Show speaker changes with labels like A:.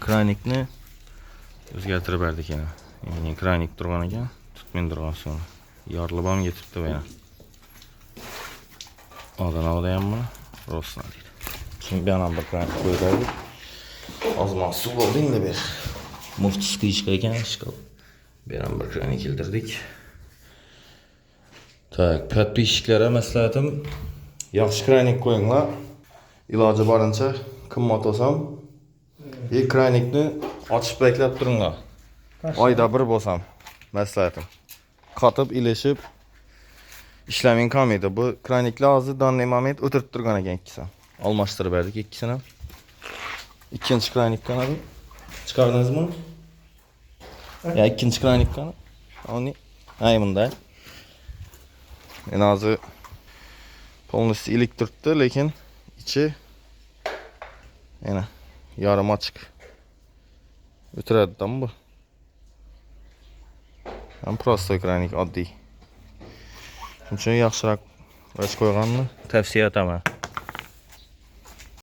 A: kranikni o'zgartirib berdik yana. Ya'ni kranik turgan ekan, tutmay turgan so'ng. Yorilib ham ketibdi bu yana. Oldin ham buni rostdan deydi. Şimdi bir yana bir kranik qo'ydik. Ozmoq suv bo'ldi endi bir. Muftis qiyishga ekan, ishqilib. Bir yana bir kranik keltirdik. Tak, подписчикларga maslahatim, yaxshi kranik qo'yinglar. Iloji boricha qimmat olsam, kranikni ochib beklab turinglar. Oyda bir bo'lsam, maslahatim. Qotib ilishib ishlaming qolmaydi. Bu kraniklar hozir danli moment o'tirib turgan ekan ikkisi. Almashtirib berdik ikkisini. Ikkinchi kranik qanadi? Chiqardingizmi? Ya ikkinchi kranik qani? Oni ay bunda. En azı polностью ilik turtdi, lekin ichi yana yarım açık. O'tiradidan bu. Ham prosto kranik oddiy. Shuning uchun yaxshiroq och qo'yganni tavsiya etaman.